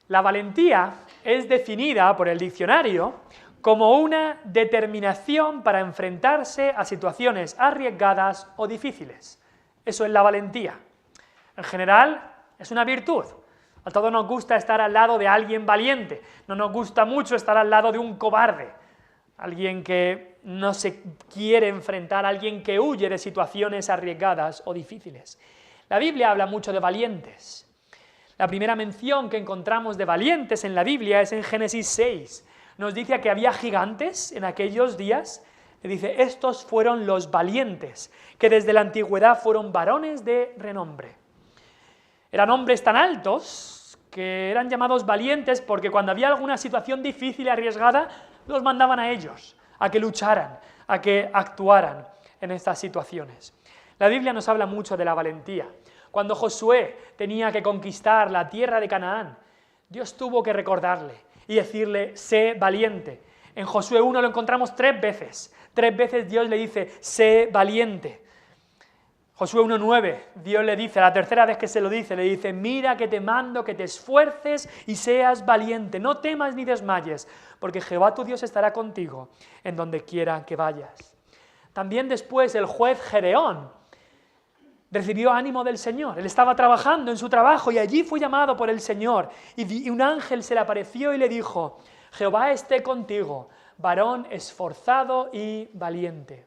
La valentía es definida por el diccionario como una determinación para enfrentarse a situaciones arriesgadas o difíciles. Eso es la valentía. En general, es una virtud. A todos nos gusta estar al lado de alguien valiente, no nos gusta mucho estar al lado de un cobarde, alguien que no se quiere enfrentar, alguien que huye de situaciones arriesgadas o difíciles. La Biblia habla mucho de valientes. La primera mención que encontramos de valientes en la Biblia es en Génesis 6. Nos dice que había gigantes en aquellos días, y dice, estos fueron los valientes, que desde la antigüedad fueron varones de renombre. Eran hombres tan altos que eran llamados valientes porque cuando había alguna situación difícil y arriesgada, los mandaban a ellos, a que lucharan, a que actuaran en estas situaciones. La Biblia nos habla mucho de la valentía. Cuando Josué tenía que conquistar la tierra de Canaán, Dios tuvo que recordarle y decirle, sé valiente. En Josué 1 lo encontramos 3 veces. 3 veces Dios le dice, sé valiente. Josué 1:9, Dios le dice, la tercera vez que se lo dice, le dice, mira que te mando que te esfuerces y seas valiente, no temas ni desmayes, porque Jehová tu Dios estará contigo en donde quiera que vayas. También después el juez Gedeón recibió ánimo del Señor, él estaba trabajando en su trabajo y allí fue llamado por el Señor y un ángel se le apareció y le dijo, Jehová esté contigo, varón esforzado y valiente.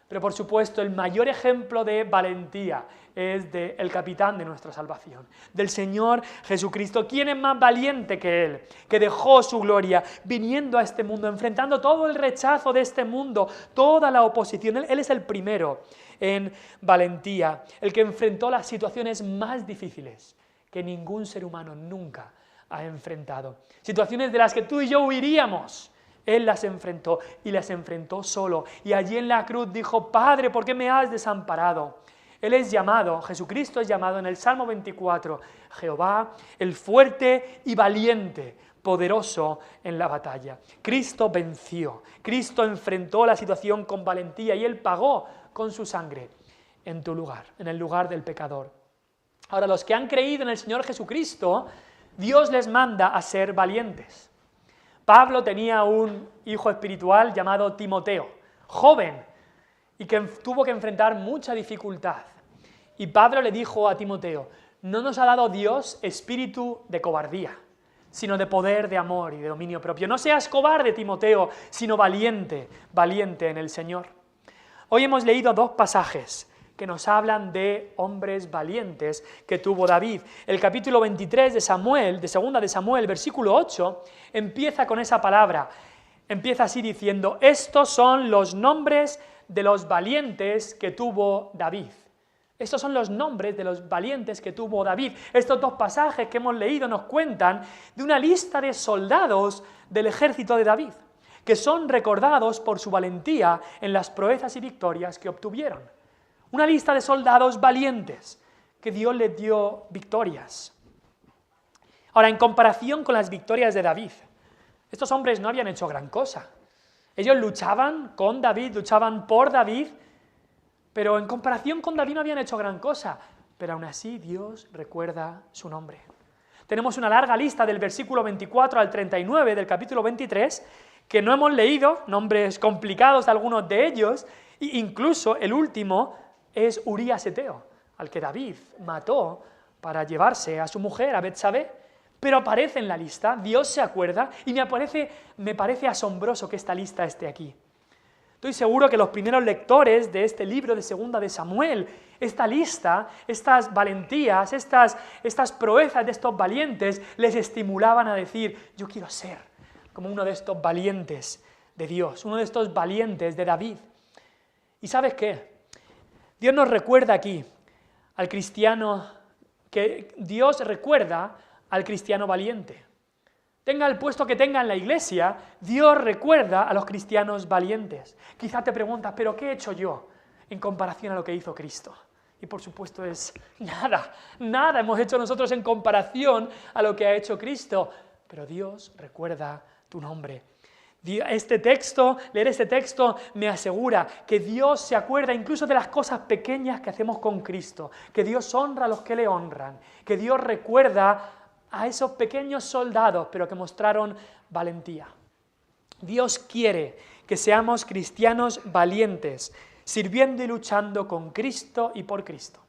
Pero por supuesto el mayor ejemplo de valentía es del capitán de nuestra salvación, del Señor Jesucristo. ¿Quién es más valiente que Él? Que dejó su gloria viniendo a este mundo, enfrentando todo el rechazo de este mundo, toda la oposición. Él es el primero en valentía, el que enfrentó las situaciones más difíciles que ningún ser humano nunca ha enfrentado. Situaciones de las que tú y yo huiríamos. Él las enfrentó y las enfrentó solo. Y allí en la cruz dijo, Padre, ¿por qué me has desamparado? Él es llamado, Jesucristo es llamado en el Salmo 24, Jehová, el fuerte y valiente, poderoso en la batalla. Cristo venció, Cristo enfrentó la situación con valentía y Él pagó con su sangre en tu lugar, en el lugar del pecador. Ahora, los que han creído en el Señor Jesucristo, Dios les manda a ser valientes. Pablo tenía un hijo espiritual llamado Timoteo, joven, y que tuvo que enfrentar mucha dificultad. Y Pablo le dijo a Timoteo, no nos ha dado Dios espíritu de cobardía, sino de poder, de amor y de dominio propio. No seas cobarde, Timoteo, sino valiente, valiente en el Señor. Hoy hemos leído 2 pasajes que nos hablan de hombres valientes que tuvo David. El capítulo 23 de Samuel, de segunda de Samuel, versículo 8, empieza con esa palabra. Empieza así diciendo, estos son los nombres de los valientes que tuvo David. Estos son los nombres de los valientes que tuvo David. Estos 2 pasajes que hemos leído nos cuentan de una lista de soldados del ejército de David, que son recordados por su valentía en las proezas y victorias que obtuvieron. Una lista de soldados valientes que Dios les dio victorias. Ahora, en comparación con las victorias de David, estos hombres no habían hecho gran cosa. Ellos luchaban con David, luchaban por David, pero en comparación con David no habían hecho gran cosa. Pero aún así Dios recuerda su nombre. Tenemos una larga lista del versículo 24 al 39 del capítulo 23 que no hemos leído, nombres complicados algunos de ellos, e incluso el último es Urías Eteo, al que David mató para llevarse a su mujer, a Betsabé, pero aparece en la lista, Dios se acuerda, y me parece asombroso que esta lista esté aquí. Estoy seguro que los primeros lectores de este libro de segunda de Samuel, esta lista, estas valentías, estas proezas de estos valientes, les estimulaban a decir, yo quiero ser como uno de estos valientes de Dios, uno de estos valientes de David. ¿Y sabes qué? Dios nos recuerda aquí al cristiano, que Dios recuerda al cristiano valiente. Tenga el puesto que tenga en la iglesia, Dios recuerda a los cristianos valientes. Quizá te preguntas, ¿pero qué he hecho yo en comparación a lo que hizo Cristo? Y por supuesto es nada hemos hecho nosotros en comparación a lo que ha hecho Cristo. Pero Dios recuerda tu nombre. Leer este texto me asegura que Dios se acuerda incluso de las cosas pequeñas que hacemos con Cristo, que Dios honra a los que le honran, que Dios recuerda a esos pequeños soldados, pero que mostraron valentía. Dios quiere que seamos cristianos valientes, sirviendo y luchando con Cristo y por Cristo.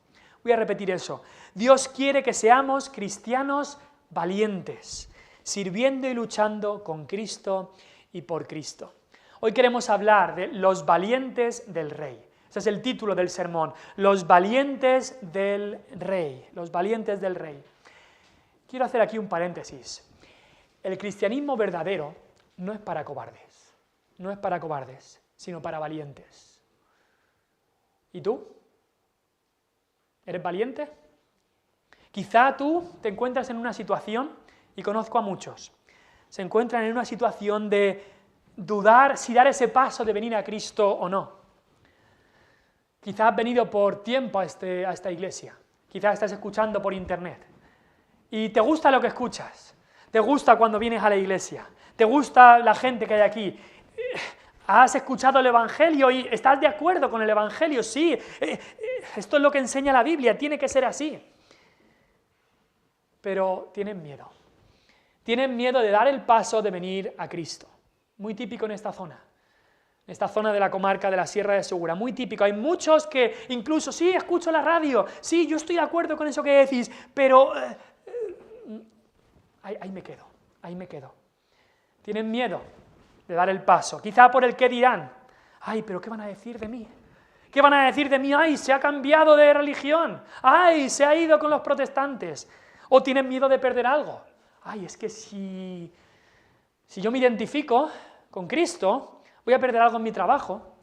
Voy a repetir eso. Dios quiere que seamos cristianos valientes, sirviendo y luchando con Cristo y por Cristo. Hoy queremos hablar de los valientes del Rey. Ese es el título del sermón, los valientes del Rey, los valientes del Rey. Quiero hacer aquí un paréntesis. El cristianismo verdadero no es para cobardes, no es para cobardes, sino para valientes. ¿Y tú? ¿Eres valiente? Quizá tú te encuentras en una situación, y conozco a muchos, se encuentran en una situación de dudar si dar ese paso de venir a Cristo o no. Quizá has venido por tiempo a esta iglesia, quizá estás escuchando por internet, y te gusta lo que escuchas, te gusta cuando vienes a la iglesia, te gusta la gente que hay aquí, has escuchado el Evangelio y estás de acuerdo con el Evangelio, sí, esto es lo que enseña la Biblia, tiene que ser así. Pero tienen miedo de dar el paso de venir a Cristo, muy típico en esta zona de la comarca de la Sierra de Segura, muy típico. Hay muchos que incluso, sí, escucho la radio, sí, yo estoy de acuerdo con eso que decís, pero ahí me quedo. Tienen miedo de dar el paso, quizá por el qué dirán. Ay, pero ¿qué van a decir de mí? ¿Qué van a decir de mí? Ay, se ha cambiado de religión. Ay, se ha ido con los protestantes. O tienen miedo de perder algo. Ay, es que si yo me identifico con Cristo, voy a perder algo en mi trabajo,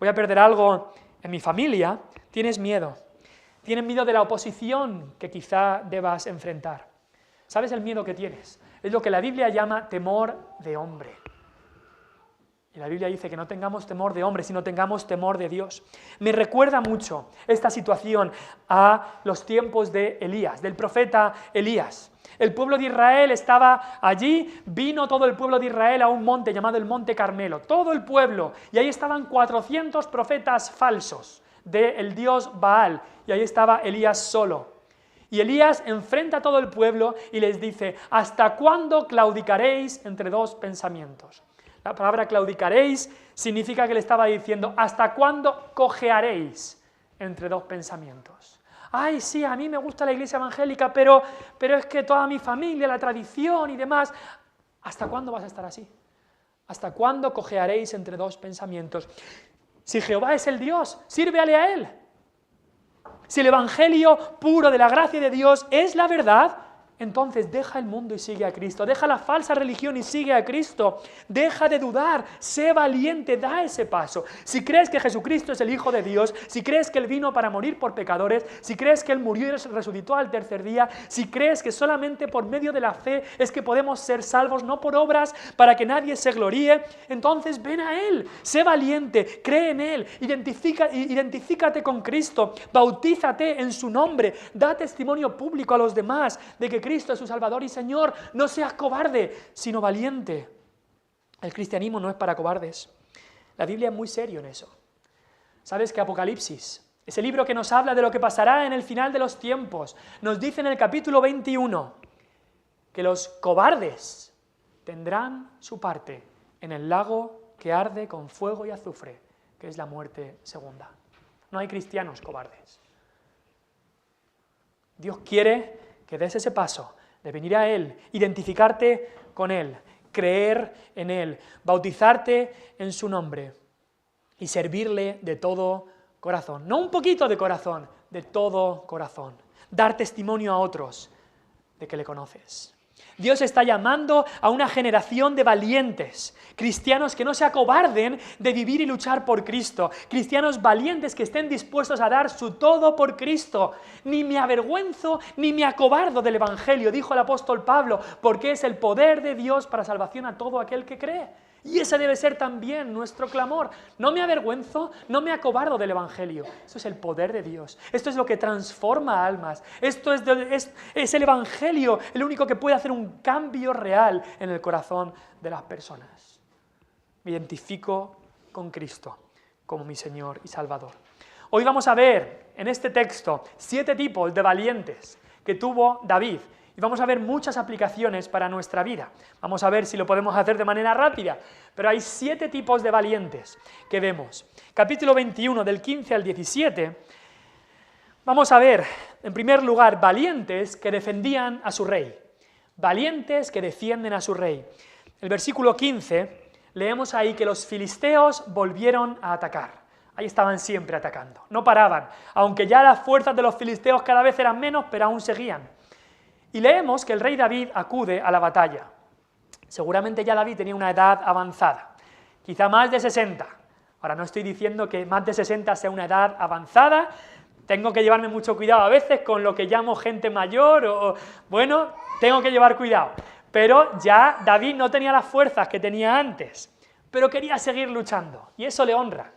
voy a perder algo en mi familia. Tienes miedo de la oposición que quizá debas enfrentar. ¿Sabes el miedo que tienes? Es lo que la Biblia llama temor de hombre. Y la Biblia dice que no tengamos temor de hombre, sino tengamos temor de Dios. Me recuerda mucho esta situación a los tiempos de Elías, del profeta Elías. El pueblo de Israel estaba allí, vino todo el pueblo de Israel a un monte llamado el Monte Carmelo, todo el pueblo, y ahí estaban 400 profetas falsos del dios Baal, y ahí estaba Elías solo. Y Elías enfrenta a todo el pueblo y les dice: ¿hasta cuándo claudicaréis entre dos pensamientos? La palabra claudicaréis significa que le estaba diciendo: ¿hasta cuándo cojearéis entre dos pensamientos? Ay, sí, a mí me gusta la iglesia evangélica, pero es que toda mi familia, la tradición y demás. ¿Hasta cuándo vas a estar así? ¿Hasta cuándo cojearéis entre dos pensamientos? Si Jehová es el Dios, sírvele a Él. Si el evangelio puro de la gracia de Dios es la verdad, entonces deja el mundo y sigue a Cristo, deja la falsa religión y sigue a Cristo, deja de dudar, sé valiente, da ese paso. Si crees que Jesucristo es el Hijo de Dios, si crees que Él vino para morir por pecadores, si crees que Él murió y resucitó al tercer día, si crees que solamente por medio de la fe es que podemos ser salvos, no por obras para que nadie se gloríe, entonces ven a Él, sé valiente, cree en Él, identifícate con Cristo, bautízate en su nombre, da testimonio público a los demás de que Cristo es su Salvador y Señor. No seas cobarde, sino valiente. El cristianismo no es para cobardes. La Biblia es muy serio en eso. ¿Sabes que Apocalipsis, ese libro que nos habla de lo que pasará en el final de los tiempos, nos dice en el capítulo 21 que los cobardes tendrán su parte en el lago que arde con fuego y azufre, que es la muerte segunda? No hay cristianos cobardes. Dios quiere que des ese paso de venir a Él, identificarte con Él, creer en Él, bautizarte en su nombre y servirle de todo corazón. No un poquito de corazón, de todo corazón. Dar testimonio a otros de que le conoces. Dios está llamando a una generación de valientes, cristianos que no se acobarden de vivir y luchar por Cristo, cristianos valientes que estén dispuestos a dar su todo por Cristo. Ni me avergüenzo ni me acobardo del Evangelio, dijo el apóstol Pablo, porque es el poder de Dios para salvación a todo aquel que cree. Y ese debe ser también nuestro clamor. No me avergüenzo, no me acobardo del Evangelio. Eso es el poder de Dios. Esto es lo que transforma almas. Esto es el Evangelio, el único que puede hacer un cambio real en el corazón de las personas. Me identifico con Cristo como mi Señor y Salvador. Hoy vamos a ver en este texto 7 tipos de valientes que tuvo David. Y vamos a ver muchas aplicaciones para nuestra vida. Vamos a ver si lo podemos hacer de manera rápida, pero hay 7 tipos de valientes que vemos. Capítulo 21, del 15 al 17, vamos a ver, en primer lugar, valientes que defendían a su rey. Valientes que defienden a su rey. El versículo 15, leemos ahí que los filisteos volvieron a atacar. Ahí estaban siempre atacando, no paraban, aunque ya las fuerzas de los filisteos cada vez eran menos, pero aún seguían. Y leemos que el rey David acude a la batalla. Seguramente ya David tenía una edad avanzada, quizá más de 60. Ahora no estoy diciendo que más de 60 sea una edad avanzada, tengo que llevarme mucho cuidado a veces con lo que llamo gente mayor, bueno, tengo que llevar cuidado. Pero ya David no tenía las fuerzas que tenía antes, pero quería seguir luchando, y eso le honra.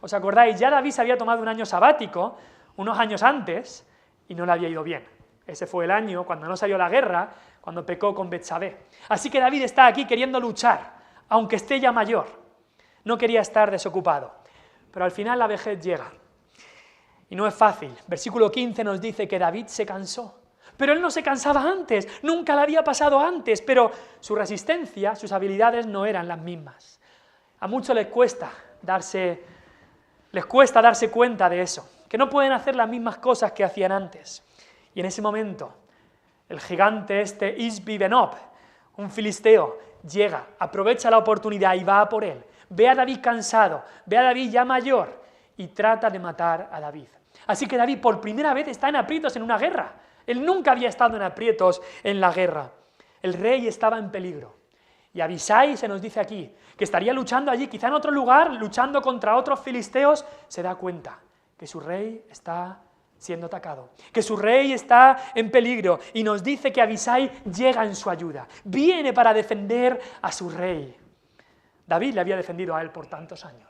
¿Os acordáis? Ya David se había tomado un año sabático, unos años antes, y no le había ido bien. Ese fue el año cuando no salió la guerra, cuando pecó con Betsabé. Así que David está aquí queriendo luchar, aunque esté ya mayor. No quería estar desocupado. Pero al final la vejez llega. Y no es fácil. Versículo 15 nos dice que David se cansó. Pero él no se cansaba antes, nunca le había pasado antes, pero su resistencia, sus habilidades no eran las mismas. A muchos les cuesta darse cuenta de eso, que no pueden hacer las mismas cosas que hacían antes. Y en ese momento, el gigante Isbi-Benob, un filisteo, llega, aprovecha la oportunidad y va a por él. Ve a David cansado, ve a David ya mayor y trata de matar a David. Así que David por primera vez está en aprietos en una guerra. Él nunca había estado en aprietos en la guerra. El rey estaba en peligro. Y Abisai se nos dice aquí, que estaría luchando allí, quizá en otro lugar, luchando contra otros filisteos, se da cuenta que su rey está siendo atacado, que su rey está en peligro, y nos dice que Abisai llega en su ayuda, viene para defender a su rey. David le había defendido a él por tantos años,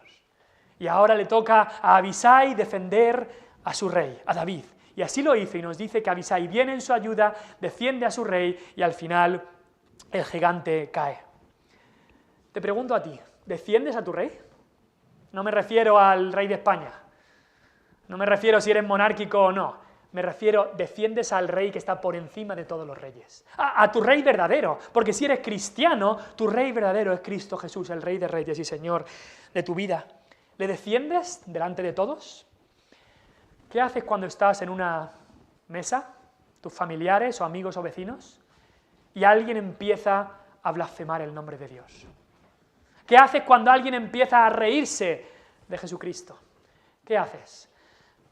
y ahora le toca a Abisai defender a su rey, a David, y así lo hizo, y nos dice que Abisai viene en su ayuda, defiende a su rey, y al final el gigante cae. Te pregunto a ti, ¿defiendes a tu rey? No me refiero al rey de España, no me refiero si eres monárquico o no, me refiero, defiendes al rey que está por encima de todos los reyes, a tu rey verdadero, porque si eres cristiano, tu rey verdadero es Cristo Jesús, el Rey de Reyes y Señor de tu vida. ¿Le defiendes delante de todos? ¿Qué haces cuando estás en una mesa, tus familiares o amigos o vecinos, y alguien empieza a blasfemar el nombre de Dios? ¿Qué haces cuando alguien empieza a reírse de Jesucristo? ¿Qué haces?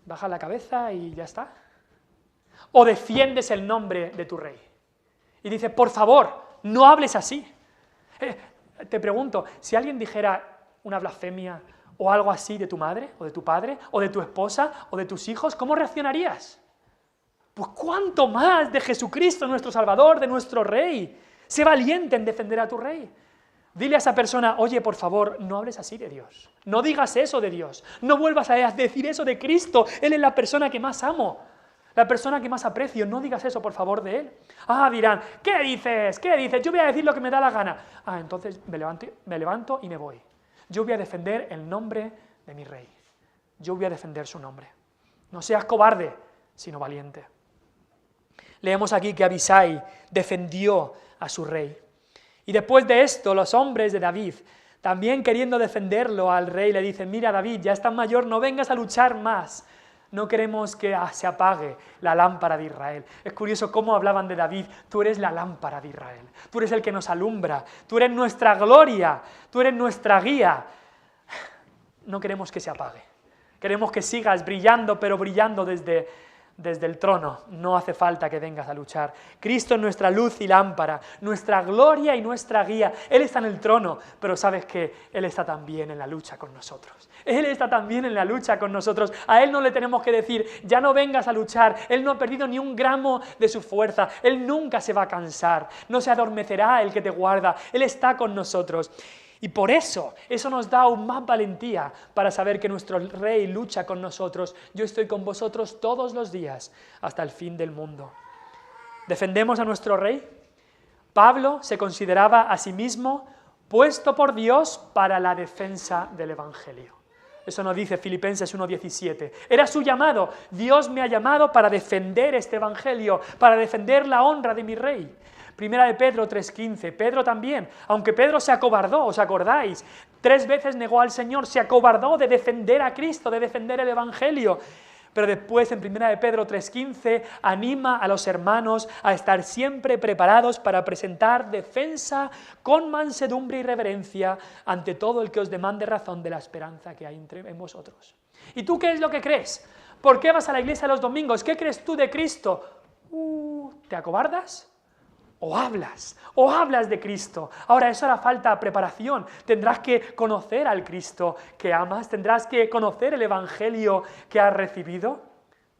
¿Bajas la cabeza y ya está? ¿O defiendes el nombre de tu rey? Y dices, por favor, no hables así. Te pregunto, si alguien dijera una blasfemia o algo así de tu madre, o de tu padre, o de tu esposa, o de tus hijos, ¿cómo reaccionarías? Pues cuánto más de Jesucristo, nuestro Salvador, de nuestro Rey. Sé valiente en defender a tu Rey. Dile a esa persona, oye, por favor, no hables así de Dios, no digas eso de Dios, no vuelvas a decir eso de Cristo, Él es la persona que más amo, la persona que más aprecio, no digas eso, por favor, de Él. Ah, dirán, ¿qué dices? ¿Qué dices? Yo voy a decir lo que me da la gana. Ah, entonces me levanto y me voy. Yo voy a defender el nombre de mi Rey, yo voy a defender su nombre. No seas cobarde, sino valiente. Leemos aquí que Abisai defendió a su rey. Y después de esto, los hombres de David, también queriendo defenderlo al rey, le dicen, mira David, ya estás mayor, no vengas a luchar más. No queremos que se apague la lámpara de Israel. Es curioso cómo hablaban de David, tú eres la lámpara de Israel, tú eres el que nos alumbra, tú eres nuestra gloria, tú eres nuestra guía. No queremos que se apague, queremos que sigas brillando, pero brillando desde el trono, no hace falta que vengas a luchar. Cristo es nuestra luz y lámpara, nuestra gloria y nuestra guía. Él está en el trono, pero sabes que Él está también en la lucha con nosotros. Él está también en la lucha con nosotros. A Él no le tenemos que decir, ya no vengas a luchar. Él no ha perdido ni un gramo de su fuerza. Él nunca se va a cansar. No se adormecerá el que te guarda. Él está con nosotros. Y por eso nos da aún más valentía para saber que nuestro Rey lucha con nosotros. Yo estoy con vosotros todos los días hasta el fin del mundo. ¿Defendemos a nuestro Rey? Pablo se consideraba a sí mismo puesto por Dios para la defensa del Evangelio. Eso nos dice Filipenses 1:17. Era su llamado. Dios me ha llamado para defender este evangelio, para defender la honra de mi rey. Primera de Pedro 3:15. Pedro también, aunque Pedro se acobardó, ¿os acordáis? 3 veces negó al Señor, se acobardó de defender a Cristo, de defender el evangelio. Pero después en 1 de Pedro 3:15 anima a los hermanos a estar siempre preparados para presentar defensa con mansedumbre y reverencia ante todo el que os demande razón de la esperanza que hay en vosotros. ¿Y tú qué es lo que crees? ¿Por qué vas a la iglesia los domingos? ¿Qué crees tú de Cristo? ¿Te acobardas? ¿O hablas de Cristo? Ahora, eso hará falta preparación. Tendrás que conocer al Cristo que amas, tendrás que conocer el evangelio que has recibido.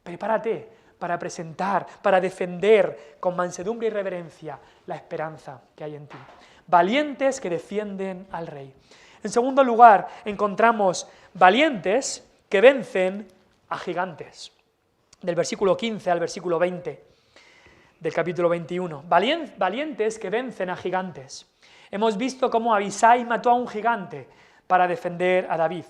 Prepárate para presentar, para defender con mansedumbre y reverencia la esperanza que hay en ti. Valientes que defienden al rey. En segundo lugar, encontramos valientes que vencen a gigantes. Del versículo 15 al versículo 20. Del capítulo 21, valientes que vencen a gigantes. Hemos visto cómo Abisai mató a un gigante para defender a David.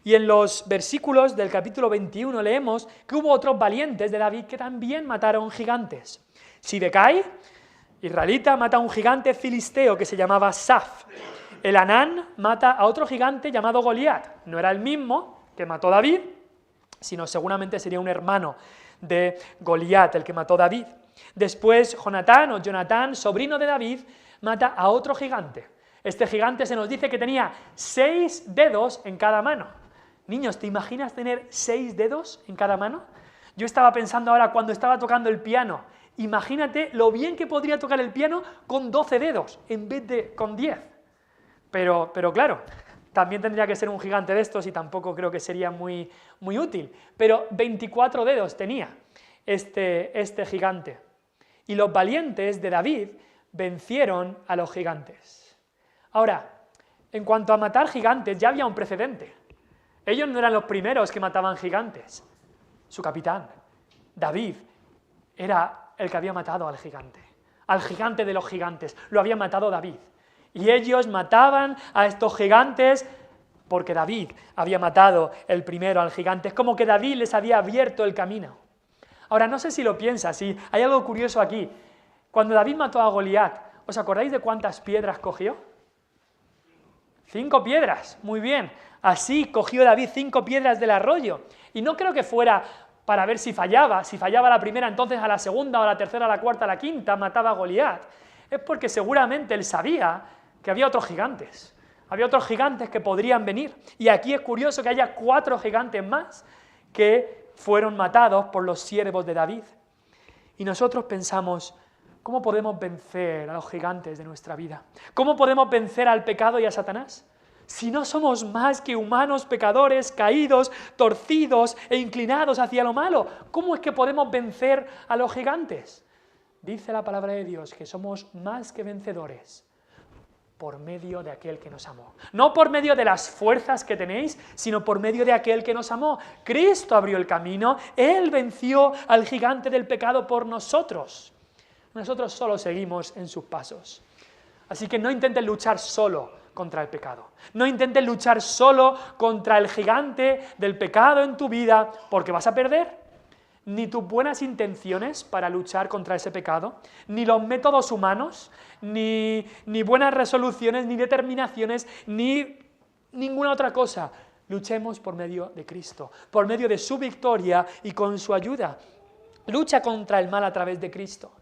Y en los versículos del capítulo 21 leemos que hubo otros valientes de David que también mataron gigantes. Sibecai, israelita, mata a un gigante filisteo que se llamaba Saf. El Anán mata a otro gigante llamado Goliat. No era el mismo que mató David, sino seguramente sería un hermano de Goliat el que mató David. Después Jonatán, sobrino de David, mata a otro gigante. Este gigante se nos dice que tenía 6 dedos en cada mano. Niños, ¿te imaginas tener 6 dedos en cada mano? Yo estaba pensando ahora cuando estaba tocando el piano, imagínate lo bien que podría tocar el piano con 12 dedos en vez de con 10. Pero claro, también tendría que ser un gigante de estos y tampoco creo que sería muy útil. Pero 24 dedos tenía este gigante. Y los valientes de David vencieron a los gigantes. Ahora, en cuanto a matar gigantes, ya había un precedente. Ellos no eran los primeros que mataban gigantes. Su capitán, David, era el que había matado al gigante de los gigantes. Lo había matado David. Y ellos mataban a estos gigantes porque David había matado el primero al gigante. Es como que David les había abierto el camino. Ahora, no sé si lo piensas, y hay algo curioso aquí. Cuando David mató a Goliat, ¿os acordáis de cuántas piedras cogió? 5 piedras, muy bien. Así cogió David 5 piedras del arroyo. Y no creo que fuera para ver si fallaba. Si fallaba la primera, entonces a la segunda, o a la tercera, a la cuarta, a la quinta, mataba a Goliat. Es porque seguramente él sabía que había otros gigantes. Había otros gigantes que podrían venir. Y aquí es curioso que haya 4 gigantes más que fueron matados por los siervos de David. Y nosotros pensamos, ¿cómo podemos vencer a los gigantes de nuestra vida? ¿Cómo podemos vencer al pecado y a Satanás? Si no somos más que humanos pecadores, caídos, torcidos e inclinados hacia lo malo, ¿cómo es que podemos vencer a los gigantes? Dice la palabra de Dios que somos más que vencedores por medio de aquel que nos amó. No por medio de las fuerzas que tenéis, sino por medio de aquel que nos amó. Cristo abrió el camino, Él venció al gigante del pecado por nosotros. Nosotros solo seguimos en sus pasos. Así que no intenten luchar solo contra el pecado. No intentes luchar solo contra el gigante del pecado en tu vida, porque vas a perder. Ni tus buenas intenciones para luchar contra ese pecado, ni los métodos humanos, ni buenas resoluciones, ni determinaciones, ni ninguna otra cosa. Luchemos por medio de Cristo, por medio de su victoria y con su ayuda. Lucha contra el mal a través de Cristo.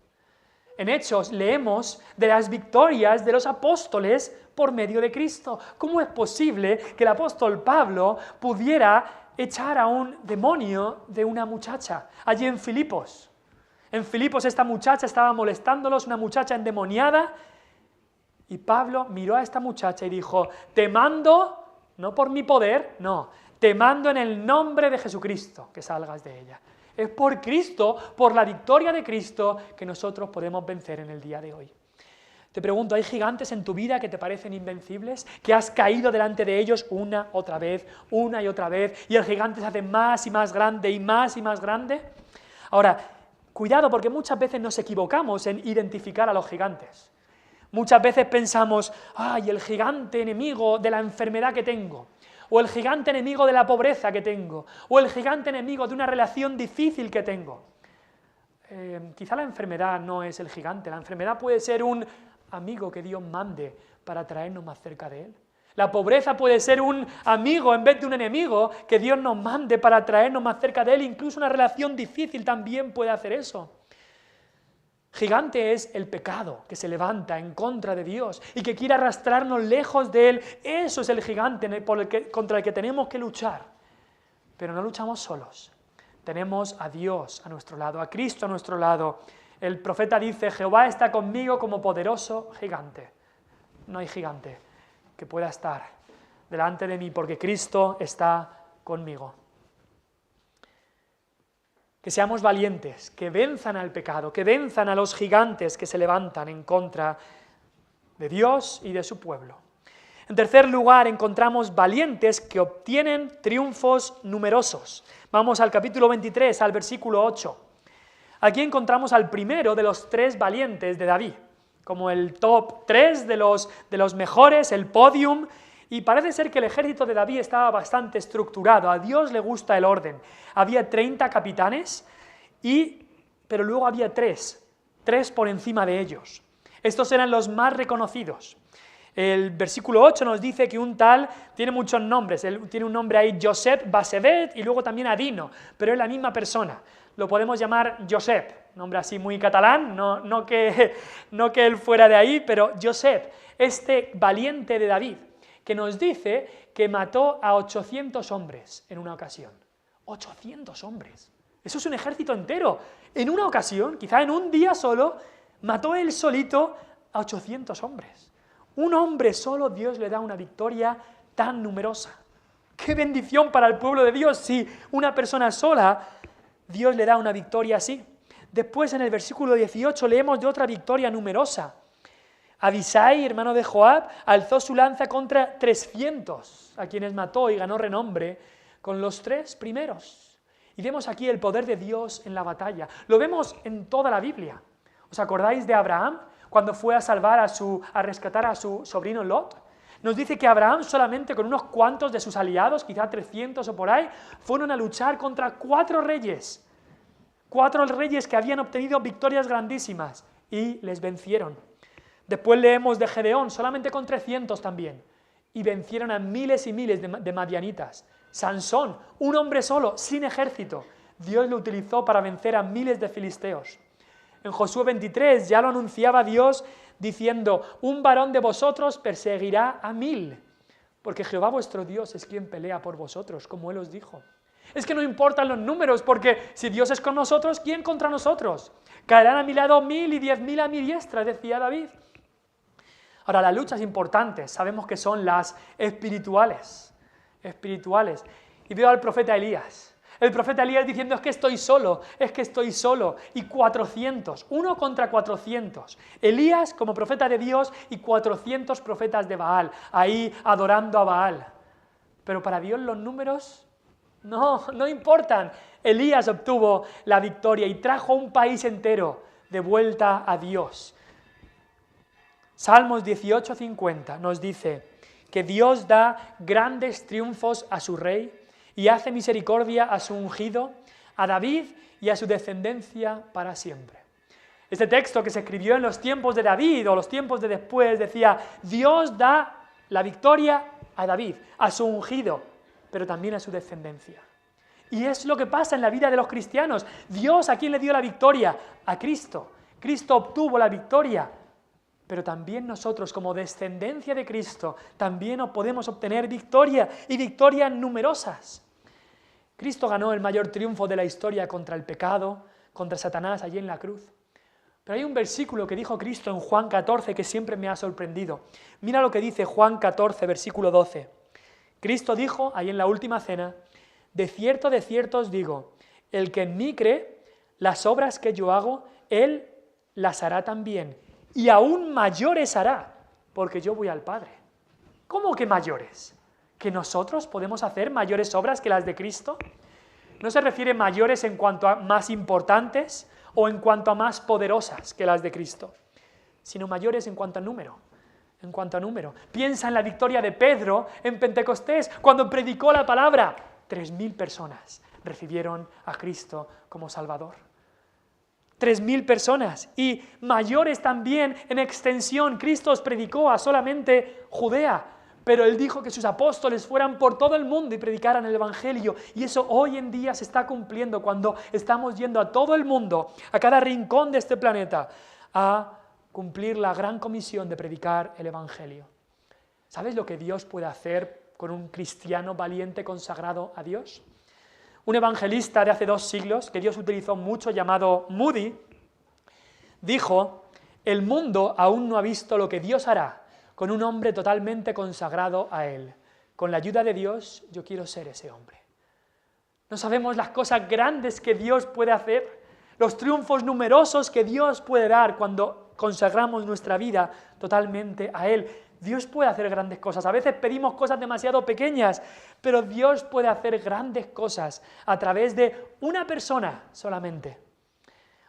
En Hechos leemos de las victorias de los apóstoles por medio de Cristo. ¿Cómo es posible que el apóstol Pablo pudiera echar a un demonio de una muchacha allí en Filipos? En Filipos esta muchacha estaba molestándolos, una muchacha endemoniada, y Pablo miró a esta muchacha y dijo, te mando, no por mi poder, no, te mando en el nombre de Jesucristo que salgas de ella. Es por Cristo, por la victoria de Cristo, que nosotros podemos vencer en el día de hoy. Te pregunto, ¿hay gigantes en tu vida que te parecen invencibles? ¿Que has caído delante de ellos una y otra vez, y el gigante se hace más y más grande y más grande? Ahora, cuidado, porque muchas veces nos equivocamos en identificar a los gigantes. Muchas veces pensamos, ¡ay, el gigante enemigo de la enfermedad que tengo! o el gigante enemigo de la pobreza que tengo, o el gigante enemigo de una relación difícil que tengo. Quizá la enfermedad no es el gigante, la enfermedad puede ser un amigo que Dios mande para traernos más cerca de Él. La pobreza puede ser un amigo en vez de un enemigo que Dios nos mande para traernos más cerca de Él. Incluso una relación difícil también puede hacer eso. Gigante es el pecado que se levanta en contra de Dios y que quiere arrastrarnos lejos de Él. Eso es el gigante contra el que tenemos que luchar. Pero no luchamos solos. Tenemos a Dios a nuestro lado, a Cristo a nuestro lado. El profeta dice, Jehová está conmigo como poderoso gigante. No hay gigante que pueda estar delante de mí porque Cristo está conmigo. Que seamos valientes, que venzan al pecado, que venzan a los gigantes que se levantan en contra de Dios y de su pueblo. En tercer lugar, encontramos valientes que obtienen triunfos numerosos. Vamos al capítulo 23, al versículo 8. Aquí encontramos al primero de los 3 valientes de David, como el top 3 de los mejores, el podium, y parece ser que el ejército de David estaba bastante estructurado. A Dios le gusta el orden. Había 30 capitanes, pero luego había 3 por encima de ellos. Estos eran los más reconocidos. El versículo 8 nos dice que un tal tiene muchos nombres. Él tiene un nombre ahí, Josep Basebet, y luego también Adino, pero es la misma persona. Lo podemos llamar Josep, nombre así muy catalán, no que él fuera de ahí, pero Josep, este valiente de David, que nos dice que mató a 800 hombres en una ocasión. 800 hombres. Eso es un ejército entero. En una ocasión, quizá en un día solo, mató él solito a 800 hombres. Un hombre solo, Dios le da una victoria tan numerosa. ¡Qué bendición para el pueblo de Dios! Si una persona sola, Dios le da una victoria así. Después, en el versículo 18, leemos de otra victoria numerosa. Abisai, hermano de Joab, alzó su lanza contra 300, a quienes mató y ganó renombre con los 3 primeros. Y vemos aquí el poder de Dios en la batalla. Lo vemos en toda la Biblia. ¿Os acordáis de Abraham cuando fue a rescatar a su sobrino Lot? Nos dice que Abraham solamente con unos cuantos de sus aliados, quizá 300 o por ahí, fueron a luchar contra 4 reyes. 4 reyes que habían obtenido victorias grandísimas y les vencieron. Después leemos de Gedeón, solamente con 300 también, y vencieron a miles y miles de madianitas. Sansón, un hombre solo, sin ejército, Dios lo utilizó para vencer a miles de filisteos. En Josué 23 ya lo anunciaba Dios diciendo, un varón de vosotros perseguirá a 1000, porque Jehová vuestro Dios es quien pelea por vosotros, como Él os dijo. Es que no importan los números, porque si Dios es con nosotros, ¿quién contra nosotros? Caerán a mi lado 1000 y 10.000 a mi diestra, decía David. Ahora, las luchas importantes, sabemos que son las espirituales. Y veo al profeta Elías. El profeta Elías diciendo, es que estoy solo, y 400, 1 contra 400. Elías como profeta de Dios y 400 profetas de Baal, ahí adorando a Baal. Pero para Dios los números no importan. Elías obtuvo la victoria y trajo un país entero de vuelta a Dios. Salmos 18:50 nos dice que Dios da grandes triunfos a su rey y hace misericordia a su ungido, a David y a su descendencia para siempre. Este texto que se escribió en los tiempos de David o los tiempos de después decía, Dios da la victoria a David, a su ungido, pero también a su descendencia. Y es lo que pasa en la vida de los cristianos. Dios, ¿a quién le dio la victoria? A Cristo. Cristo obtuvo la victoria. Pero también nosotros, como descendencia de Cristo, también podemos obtener victoria y victorias numerosas. Cristo ganó el mayor triunfo de la historia contra el pecado, contra Satanás allí en la cruz. Pero hay un versículo que dijo Cristo en Juan 14 que siempre me ha sorprendido. Mira lo que dice Juan 14, versículo 12. Cristo dijo, ahí en la última cena, de cierto os digo, el que en mí cree, las obras que yo hago, él las hará también. Y aún mayores hará, porque yo voy al Padre. ¿Cómo que mayores? ¿Que nosotros podemos hacer mayores obras que las de Cristo? No se refiere mayores en cuanto a más importantes o en cuanto a más poderosas que las de Cristo, sino mayores en cuanto a número. en cuanto a número. Piensa en la victoria de Pedro en Pentecostés, cuando predicó la palabra. 3.000 personas recibieron a Cristo como Salvador. 3.000 personas, y mayores también en extensión. Cristo os predicó a solamente Judea, pero Él dijo que sus apóstoles fueran por todo el mundo y predicaran el Evangelio, y eso hoy en día se está cumpliendo cuando estamos yendo a todo el mundo, a cada rincón de este planeta, a cumplir la gran comisión de predicar el Evangelio. ¿Sabes lo que Dios puede hacer con un cristiano valiente consagrado a Dios? Un evangelista de hace 2 siglos, que Dios utilizó mucho, llamado Moody, dijo: el mundo aún no ha visto lo que Dios hará con un hombre totalmente consagrado a Él. Con la ayuda de Dios, yo quiero ser ese hombre. No sabemos las cosas grandes que Dios puede hacer, los triunfos numerosos que Dios puede dar cuando consagramos nuestra vida totalmente a Él. Dios puede hacer grandes cosas. A veces pedimos cosas demasiado pequeñas, pero Dios puede hacer grandes cosas a través de una persona solamente.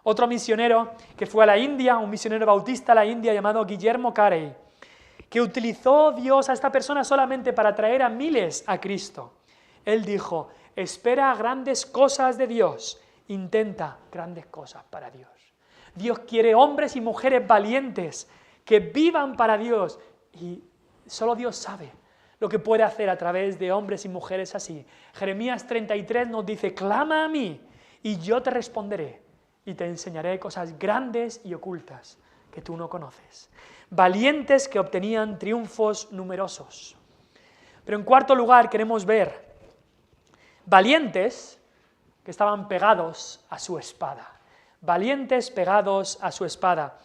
Otro misionero que fue a la India, un misionero bautista a la India llamado Guillermo Carey, que utilizó Dios a esta persona solamente para traer a miles a Cristo. Él dijo: espera grandes cosas de Dios, intenta grandes cosas para Dios. Dios quiere hombres y mujeres valientes que vivan para Dios. Y solo Dios sabe lo que puede hacer a través de hombres y mujeres así. Jeremías 33 nos dice: clama a mí y yo te responderé y te enseñaré cosas grandes y ocultas que tú no conoces. Valientes que obtenían triunfos numerosos. Pero en cuarto lugar queremos ver valientes que estaban pegados a su espada. Valientes pegados a su espada.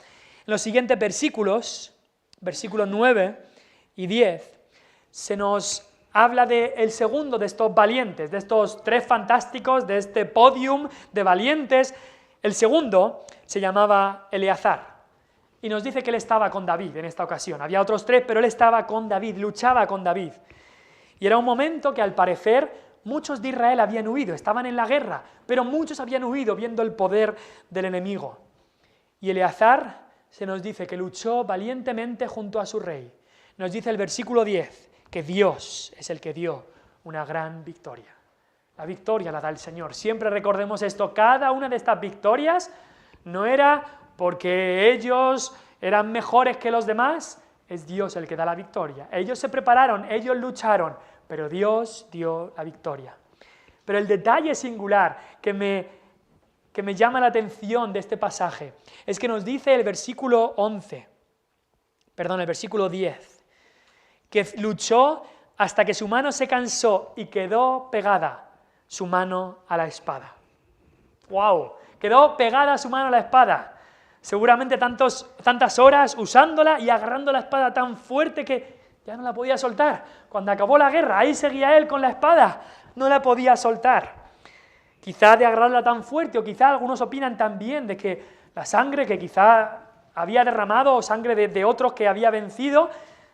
En los siguientes versículos, versículos 9 y 10, se nos habla del segundo de estos valientes, de estos 3 fantásticos, de este podium de valientes. El segundo se llamaba Eleazar, y nos dice que él estaba con David en esta ocasión. Había otros 3, pero él estaba con David, luchaba con David. Y era un momento que al parecer muchos de Israel habían huido, estaban en la guerra, pero muchos habían huido viendo el poder del enemigo. Y Eleazar se nos dice que luchó valientemente junto a su rey. Nos dice el versículo 10 que Dios es el que dio una gran victoria. La victoria la da el Señor. Siempre recordemos esto, cada una de estas victorias no era porque ellos eran mejores que los demás, es Dios el que da la victoria. Ellos se prepararon, ellos lucharon, pero Dios dio la victoria. Pero el detalle singular que me llama la atención de este pasaje es que nos dice el versículo 10, que luchó hasta que su mano se cansó y quedó pegada su mano a la espada. ¡Wow! Quedó pegada su mano a la espada. Seguramente tantas horas usándola y agarrando la espada tan fuerte que ya no la podía soltar. Cuando acabó la guerra, ahí seguía él con la espada, no la podía soltar. Quizá de agarrarla tan fuerte, o quizá algunos opinan también de que la sangre que quizá había derramado, o sangre de otros que había vencido,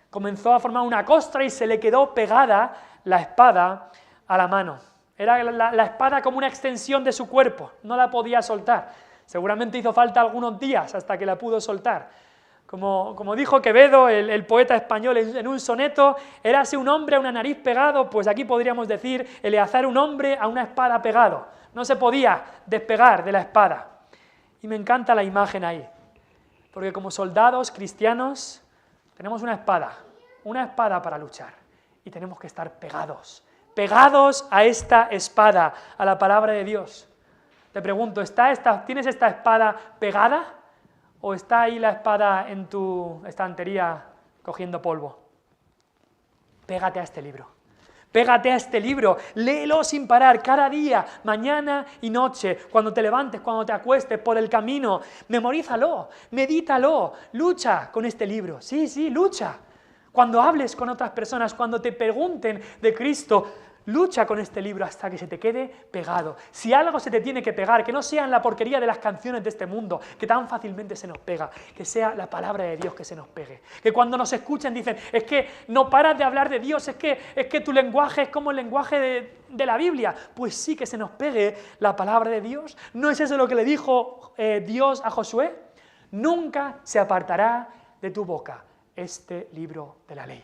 comenzó a formar una costra y se le quedó pegada la espada a la mano. Era la espada como una extensión de su cuerpo, no la podía soltar. Seguramente hizo falta algunos días hasta que la pudo soltar. Como dijo Quevedo, el poeta español, en un soneto: érase un hombre a una nariz pegado, pues aquí podríamos decir Eleazar un hombre a una espada pegado. No se podía despegar de la espada. Y me encanta la imagen ahí, porque como soldados cristianos tenemos una espada para luchar, y tenemos que estar pegados a esta espada, a la palabra de Dios. Te pregunto, ¿tienes esta espada pegada? ¿O está ahí la espada en tu estantería cogiendo polvo? Pégate a este libro. Pégate a este libro, léelo sin parar, cada día, mañana y noche, cuando te levantes, cuando te acuestes, por el camino. Memorízalo, medítalo, lucha con este libro. Sí, lucha. Cuando hables con otras personas, cuando te pregunten de Cristo, lucha con este libro hasta que se te quede pegado. Si algo se te tiene que pegar, que no sean la porquería de las canciones de este mundo, que tan fácilmente se nos pega, que sea la palabra de Dios que se nos pegue. Que cuando nos escuchen dicen: es que no paras de hablar de Dios, es que tu lenguaje es como el lenguaje de la Biblia. Pues sí, que se nos pegue la palabra de Dios. ¿No es eso lo que le dijo Dios a Josué? Nunca se apartará de tu boca este libro de la ley.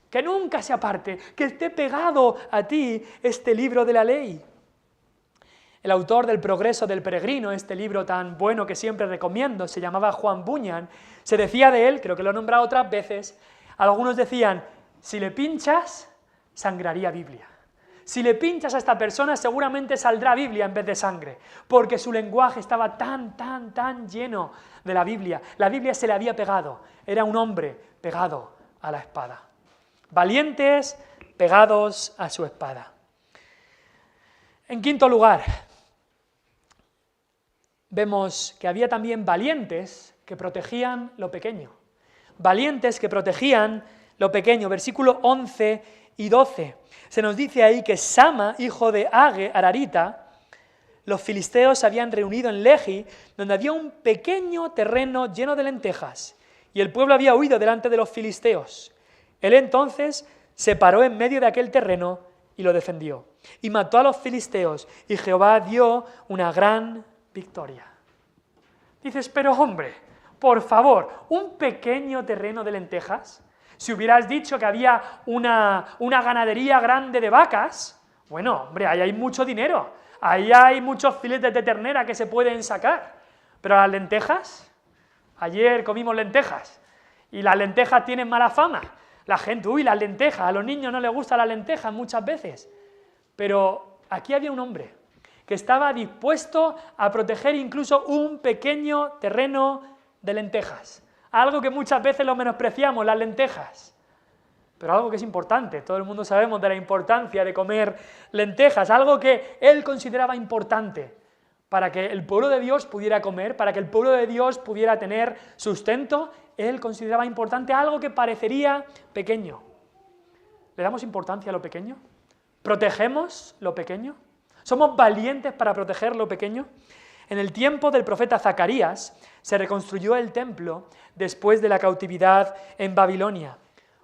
Que nunca se aparte, que esté pegado a ti este libro de la ley. El autor del Progreso del Peregrino, este libro tan bueno que siempre recomiendo, se llamaba Juan Bunyan, se decía de él, creo que lo he nombrado otras veces, algunos decían, si le pinchas, sangraría Biblia. Si le pinchas a esta persona, seguramente saldrá Biblia en vez de sangre, porque su lenguaje estaba tan lleno de la Biblia. La Biblia se le había pegado, era un hombre pegado a la espada. Valientes pegados a su espada. En quinto lugar, vemos que había también valientes que protegían lo pequeño. Valientes que protegían lo pequeño. Versículo 11 y 12. Se nos dice ahí que Sama, hijo de Age, Ararita, los filisteos se habían reunido en Lehi, donde había un pequeño terreno lleno de lentejas, y el pueblo había huido delante de los filisteos. Él entonces se paró en medio de aquel terreno y lo defendió, y mató a los filisteos, y Jehová dio una gran victoria. Dices, pero hombre, por favor, un pequeño terreno de lentejas. Si hubieras dicho que había una ganadería grande de vacas, bueno, hombre, ahí hay mucho dinero, ahí hay muchos filetes de ternera que se pueden sacar, pero las lentejas, ayer comimos lentejas, y las lentejas tienen mala fama, la gente, uy, las lentejas, a los niños no les gustan las lentejas muchas veces, pero aquí había un hombre que estaba dispuesto a proteger incluso un pequeño terreno de lentejas. Algo que muchas veces lo menospreciamos, las lentejas, pero algo que es importante, todo el mundo sabemos de la importancia de comer lentejas, algo que él consideraba importante para que el pueblo de Dios pudiera comer, para que el pueblo de Dios pudiera tener sustento, él consideraba importante algo que parecería pequeño. ¿Le damos importancia a lo pequeño? ¿Protegemos lo pequeño? ¿Somos valientes para proteger lo pequeño? En el tiempo del profeta Zacarías se reconstruyó el templo después de la cautividad en Babilonia.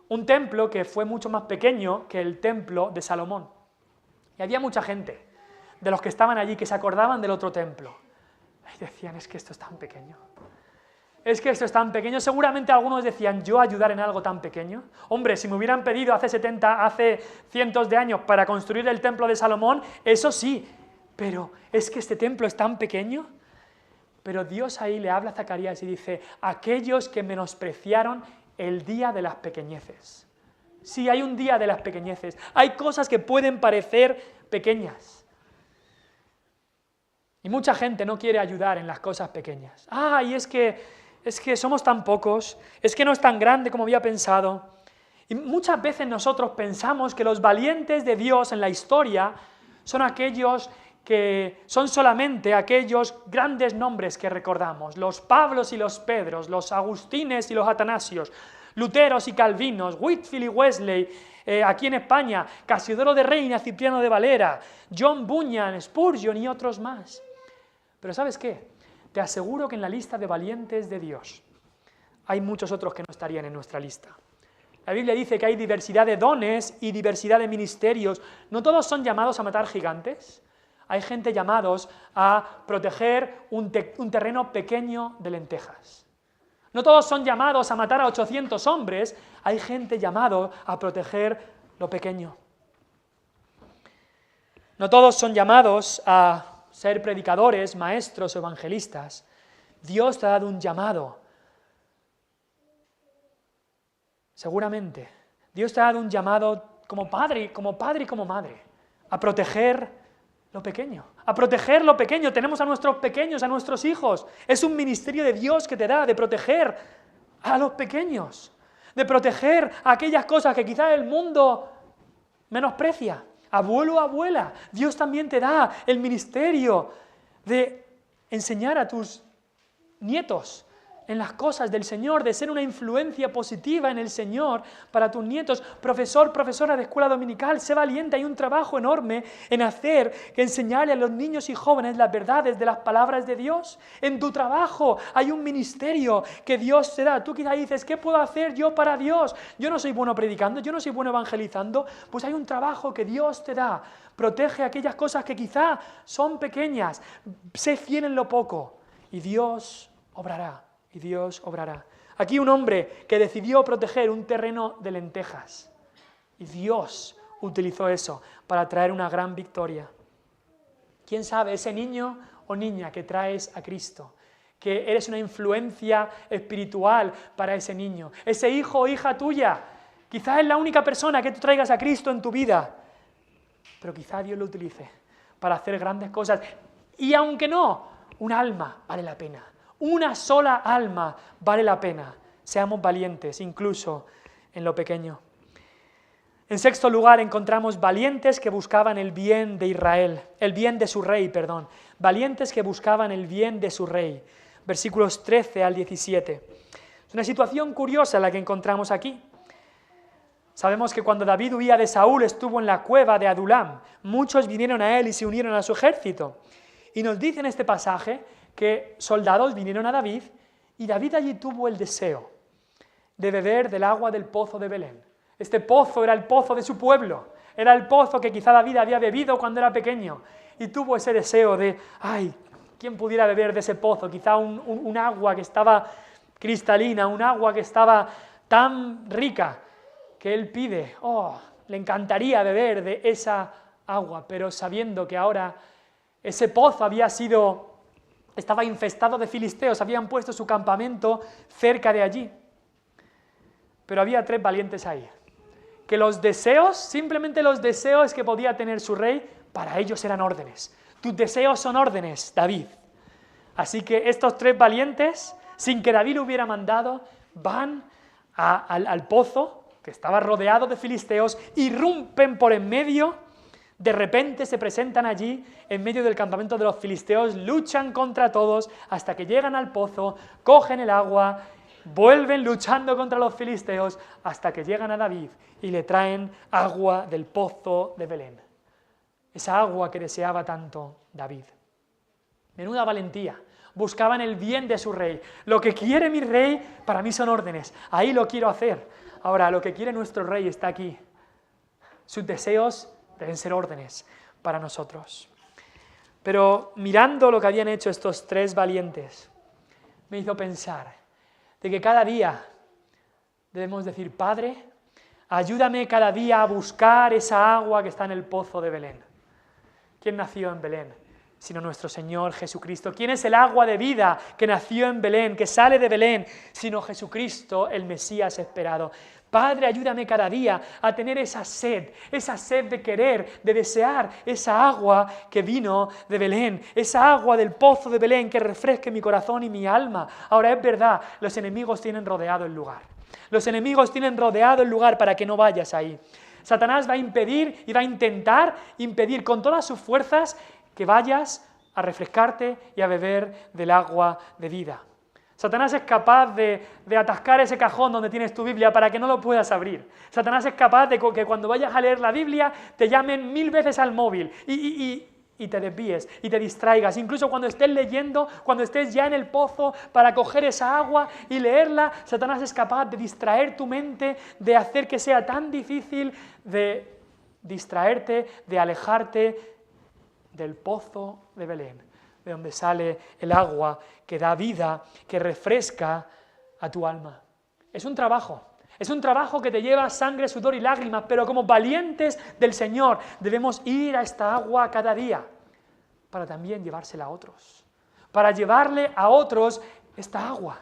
Un templo que fue mucho más pequeño que el templo de Salomón. Y había mucha gente de los que estaban allí que se acordaban del otro templo. Y decían, es que esto es tan pequeño. Es que esto es tan pequeño. Seguramente algunos decían, ¿yo ayudar en algo tan pequeño? Hombre, si me hubieran pedido hace cientos de años para construir el templo de Salomón, eso sí. Pero es que este templo es tan pequeño. Pero Dios ahí le habla a Zacarías y dice, aquellos que menospreciaron el día de las pequeñeces. Sí, hay un día de las pequeñeces. Hay cosas que pueden parecer pequeñas. Y mucha gente no quiere ayudar en las cosas pequeñas. Y es que somos tan pocos, es que no es tan grande como había pensado. Y muchas veces nosotros pensamos que los valientes de Dios en la historia son aquellos que son solamente aquellos grandes nombres que recordamos, los Pablos y los Pedros, los Agustines y los Atanasios, Luteros y Calvinos, Whitefield y Wesley, aquí en España, Casiodoro de Reina, Cipriano de Valera, John Bunyan, Spurgeon y otros más. Pero ¿sabes qué? Te aseguro que en la lista de valientes de Dios hay muchos otros que no estarían en nuestra lista. La Biblia dice que hay diversidad de dones y diversidad de ministerios. ¿No todos son llamados a matar gigantes? Hay gente llamados a proteger un terreno pequeño de lentejas. No todos son llamados a matar a 800 hombres, hay gente llamado a proteger lo pequeño. No todos son llamados a ser predicadores, maestros o evangelistas. Dios te ha dado un llamado. Seguramente. Dios te ha dado un llamado como padre y como madre, a proteger lo pequeño, a proteger lo pequeño. Tenemos a nuestros pequeños, a nuestros hijos. Es un ministerio de Dios que te da de proteger a los pequeños, de proteger a aquellas cosas que quizás el mundo menosprecia. Abuelo o abuela, Dios también te da el ministerio de enseñar a tus nietos en las cosas del Señor, de ser una influencia positiva en el Señor para tus nietos. Profesor, profesora de escuela dominical, sé valiente, hay un trabajo enorme en hacer, que enseñarle a los niños y jóvenes las verdades de las palabras de Dios. En tu trabajo hay un ministerio que Dios te da. Tú quizás dices, ¿qué puedo hacer yo para Dios? Yo no soy bueno predicando, yo no soy bueno evangelizando. Pues hay un trabajo que Dios te da. Protege aquellas cosas que quizá son pequeñas. Sé fiel en lo poco y Dios obrará. Y Dios obrará. Aquí un hombre que decidió proteger un terreno de lentejas. Y Dios utilizó eso para traer una gran victoria. ¿Quién sabe, ese niño o niña que traes a Cristo, que eres una influencia espiritual para ese niño, ese hijo o hija tuya, quizás es la única persona que tú traigas a Cristo en tu vida, pero quizás Dios lo utilice para hacer grandes cosas. Y aunque no, un alma vale la pena, una sola alma vale la pena. Seamos valientes, incluso en lo pequeño. En sexto lugar, encontramos valientes que buscaban el bien de Israel, el bien de su rey, perdón. Valientes que buscaban el bien de su rey. Versículos 13 al 17. Es una situación curiosa la que encontramos aquí. Sabemos que cuando David huía de Saúl estuvo en la cueva de Adulam. Muchos vinieron a él y se unieron a su ejército. Y nos dice en este pasaje que soldados vinieron a David y David allí tuvo el deseo de beber del agua del pozo de Belén. Este pozo era el pozo de su pueblo, era el pozo que quizá David había bebido cuando era pequeño y tuvo ese deseo de, ay, ¿quién pudiera beber de ese pozo? Quizá un agua que estaba cristalina, un agua que estaba tan rica que él pide, le encantaría beber de esa agua, pero sabiendo que ahora ese pozo estaba infestado de filisteos, habían puesto su campamento cerca de allí. Pero había 3 valientes ahí, que los deseos, simplemente los deseos que podía tener su rey, para ellos eran órdenes. Tus deseos son órdenes, David. Así que estos 3 valientes, sin que David lo hubiera mandado, van al pozo, que estaba rodeado de filisteos, irrumpen por en medio, de repente se presentan allí, en medio del campamento de los filisteos, luchan contra todos, hasta que llegan al pozo, cogen el agua, vuelven luchando contra los filisteos hasta que llegan a David y le traen agua del pozo de Belén. Esa agua que deseaba tanto David. Menuda valentía. Buscaban el bien de su rey. Lo que quiere mi rey, para mí son órdenes. Ahí lo quiero hacer. Ahora, lo que quiere nuestro rey está aquí. Sus deseos deben ser órdenes para nosotros. Pero mirando lo que habían hecho estos 3 valientes, me hizo pensar de que cada día debemos decir, Padre, ayúdame cada día a buscar esa agua que está en el pozo de Belén. ¿Quién nació en Belén? Sino nuestro Señor Jesucristo. ¿Quién es el agua de vida que nació en Belén, que sale de Belén? Sino Jesucristo, el Mesías esperado. Padre, ayúdame cada día a tener esa sed de querer, de desear esa agua que vino de Belén, esa agua del pozo de Belén que refresque mi corazón y mi alma. Ahora es verdad, los enemigos tienen rodeado el lugar. Los enemigos tienen rodeado el lugar para que no vayas ahí. Satanás va a impedir y va a intentar impedir con todas sus fuerzas que vayas a refrescarte y a beber del agua de vida. Satanás es capaz de atascar ese cajón donde tienes tu Biblia para que no lo puedas abrir. Satanás es capaz de que cuando vayas a leer la Biblia te llamen 1000 veces al móvil y te desvíes y te distraigas. Incluso cuando estés leyendo, cuando estés ya en el pozo para coger esa agua y leerla, Satanás es capaz de distraer tu mente, de hacer que sea tan difícil de distraerte, de alejarte del pozo de Belén, de donde sale el agua que da vida, que refresca a tu alma. Es un trabajo que te lleva sangre, sudor y lágrimas, pero como valientes del Señor debemos ir a esta agua cada día para también llevársela a otros, para llevarle a otros esta agua.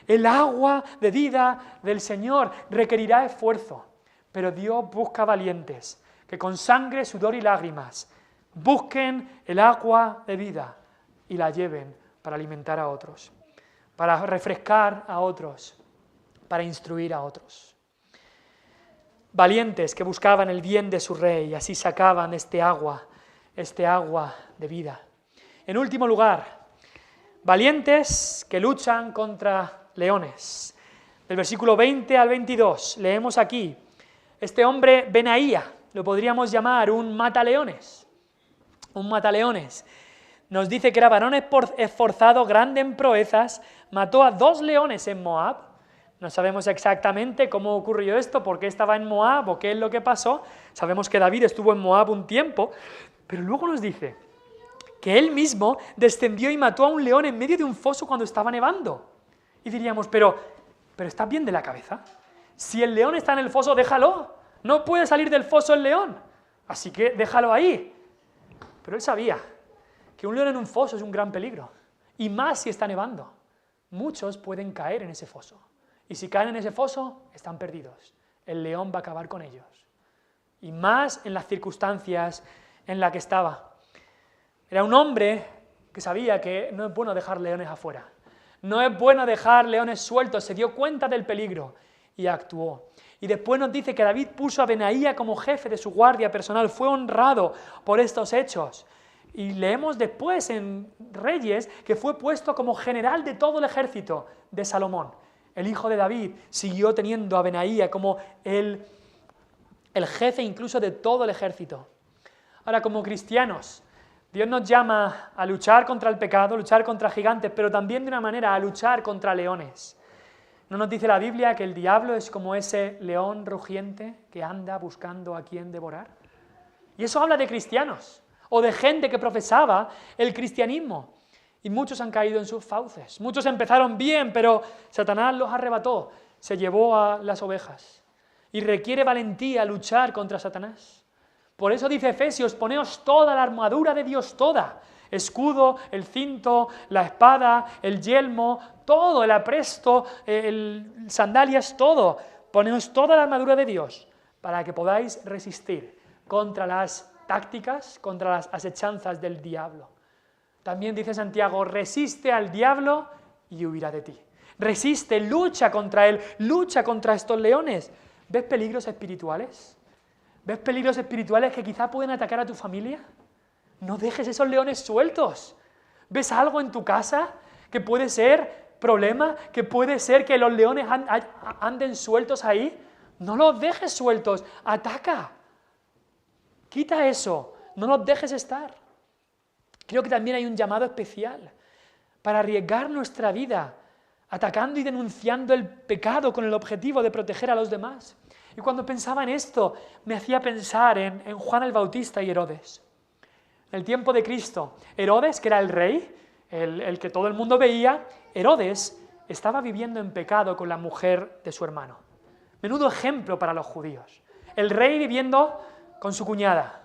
El agua de vida del Señor requerirá esfuerzo, pero Dios busca valientes que con sangre, sudor y lágrimas busquen el agua de vida y la lleven para alimentar a otros, para refrescar a otros, para instruir a otros. Valientes que buscaban el bien de su rey y así sacaban este agua de vida. En último lugar, valientes que luchan contra leones. Del versículo 20 al 22 leemos aquí, este hombre Benaía, lo podríamos llamar un mataleones. Un mataleones. Nos dice que era varón esforzado, grande en proezas, mató a 2 leones en Moab. No sabemos exactamente cómo ocurrió esto, por qué estaba en Moab o qué es lo que pasó. Sabemos que David estuvo en Moab un tiempo, pero luego nos dice que él mismo descendió y mató a un león en medio de un foso cuando estaba nevando. Y diríamos, pero pero ¿estás bien de la cabeza? Si el león está en el foso, déjalo. No puede salir del foso el león. Así que déjalo ahí. Pero él sabía que un león en un foso es un gran peligro. Y más si está nevando. Muchos pueden caer en ese foso. Y si caen en ese foso, están perdidos. El león va a acabar con ellos. Y más en las circunstancias en las que estaba. Era un hombre que sabía que no es bueno dejar leones afuera. No es bueno dejar leones sueltos. Se dio cuenta del peligro y actuó. Y después nos dice que David puso a Benaía como jefe de su guardia personal. Fue honrado por estos hechos. Y leemos después en Reyes que fue puesto como general de todo el ejército de Salomón. El hijo de David siguió teniendo a Benaía como el jefe incluso de todo el ejército. Ahora, como cristianos, Dios nos llama a luchar contra el pecado, luchar contra gigantes, pero también de una manera a luchar contra leones. ¿No nos dice la Biblia que el diablo es como ese león rugiente que anda buscando a quien devorar? Y eso habla de cristianos, o de gente que profesaba el cristianismo. Y muchos han caído en sus fauces. Muchos empezaron bien, pero Satanás los arrebató, se llevó a las ovejas. Y requiere valentía luchar contra Satanás. Por eso dice Efesios, poneos toda la armadura de Dios, toda. Escudo, el cinto, la espada, el yelmo, todo, el apresto, sandalias, todo. Poneos toda la armadura de Dios para que podáis resistir contra las tácticas, contra las asechanzas del diablo. También dice Santiago, resiste al diablo y huirá de ti. Resiste, lucha contra él, lucha contra estos leones. ¿Ves peligros espirituales? ¿Ves peligros espirituales que quizá pueden atacar a tu familia? No dejes esos leones sueltos. ¿Ves algo en tu casa que puede ser problema? ¿Que puede ser que los leones anden sueltos ahí? No los dejes sueltos, ataca. Quita eso, no los dejes estar. Creo que también hay un llamado especial para arriesgar nuestra vida, atacando y denunciando el pecado con el objetivo de proteger a los demás. Y cuando pensaba en esto, me hacía pensar en Juan el Bautista y Herodes. En el tiempo de Cristo, Herodes, que era el rey, el que todo el mundo veía, Herodes estaba viviendo en pecado con la mujer de su hermano. Menudo ejemplo para los judíos. El rey viviendo con su cuñada.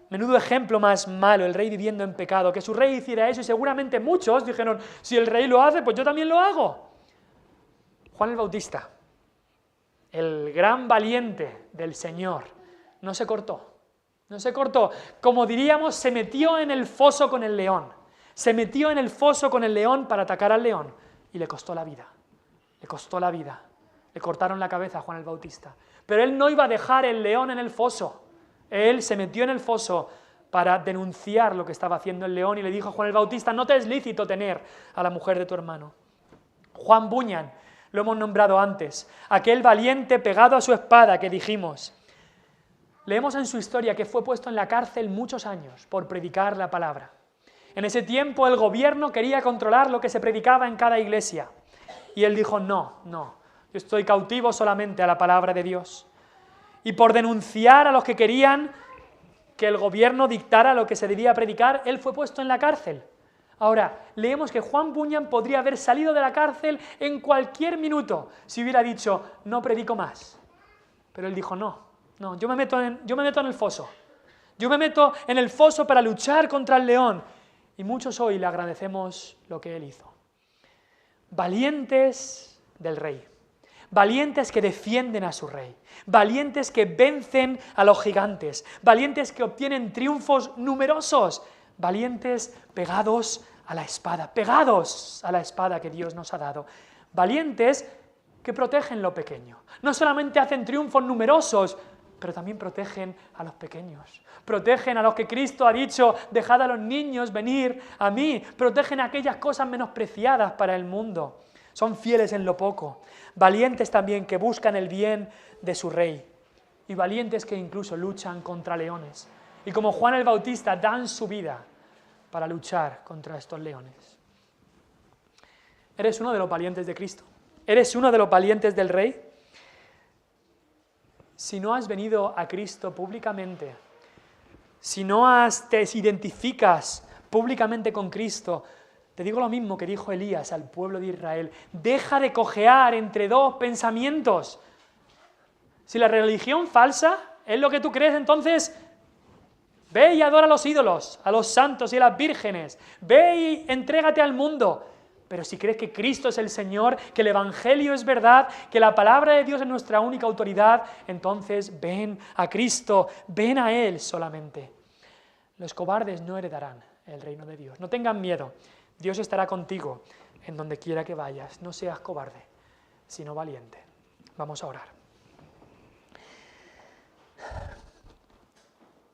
Menudo ejemplo más malo, el rey viviendo en pecado. Que su rey hiciera eso y seguramente muchos dijeron, si el rey lo hace, pues yo también lo hago. Juan el Bautista, el gran valiente del Señor, no se cortó. No se cortó. Como diríamos, se metió en el foso con el león. Se metió en el foso con el león para atacar al león. Y le costó la vida. Le costó la vida. Le cortaron la cabeza a Juan el Bautista. Pero él no iba a dejar el león en el foso. Él se metió en el foso para denunciar lo que estaba haciendo el león y le dijo a Juan el Bautista, no te es lícito tener a la mujer de tu hermano. Juan Bunyan, lo hemos nombrado antes, aquel valiente pegado a su espada que dijimos. Leemos en su historia que fue puesto en la cárcel muchos años por predicar la palabra. En ese tiempo el gobierno quería controlar lo que se predicaba en cada iglesia. Y él dijo, no, yo estoy cautivo solamente a la palabra de Dios. Y por denunciar a los que querían que el gobierno dictara lo que se debía predicar, él fue puesto en la cárcel. Ahora, leemos que Juan Bunyan podría haber salido de la cárcel en cualquier minuto si hubiera dicho, no predico más. Pero él dijo, no, yo me meto en el foso. Yo me meto en el foso para luchar contra el león. Y muchos hoy le agradecemos lo que él hizo. Valientes del rey. Valientes que defienden a su rey, valientes que vencen a los gigantes, valientes que obtienen triunfos numerosos, valientes pegados a la espada que Dios nos ha dado, valientes que protegen lo pequeño. No solamente hacen triunfos numerosos, pero también protegen a los pequeños, protegen a los que Cristo ha dicho, dejad a los niños venir a mí, protegen aquellas cosas menospreciadas para el mundo. Son fieles en lo poco, valientes también que buscan el bien de su rey y valientes que incluso luchan contra leones. Y como Juan el Bautista dan su vida para luchar contra estos leones. ¿Eres uno de los valientes de Cristo? ¿Eres uno de los valientes del rey? Si no has venido a Cristo públicamente, si no te identificas públicamente con Cristo, Te digo lo mismo que dijo Elías al pueblo de Israel: deja de cojear entre dos pensamientos. Si la religión falsa es lo que tú crees, entonces ve y adora a los ídolos, a los santos y a las vírgenes. Ve y entrégate al mundo. Pero si crees que Cristo es el Señor, que el Evangelio es verdad, que la palabra de Dios es nuestra única autoridad, entonces ven a Cristo, ven a Él solamente. Los cobardes no heredarán el reino de Dios. No tengan miedo. Dios estará contigo en donde quiera que vayas. No seas cobarde, sino valiente. Vamos a orar.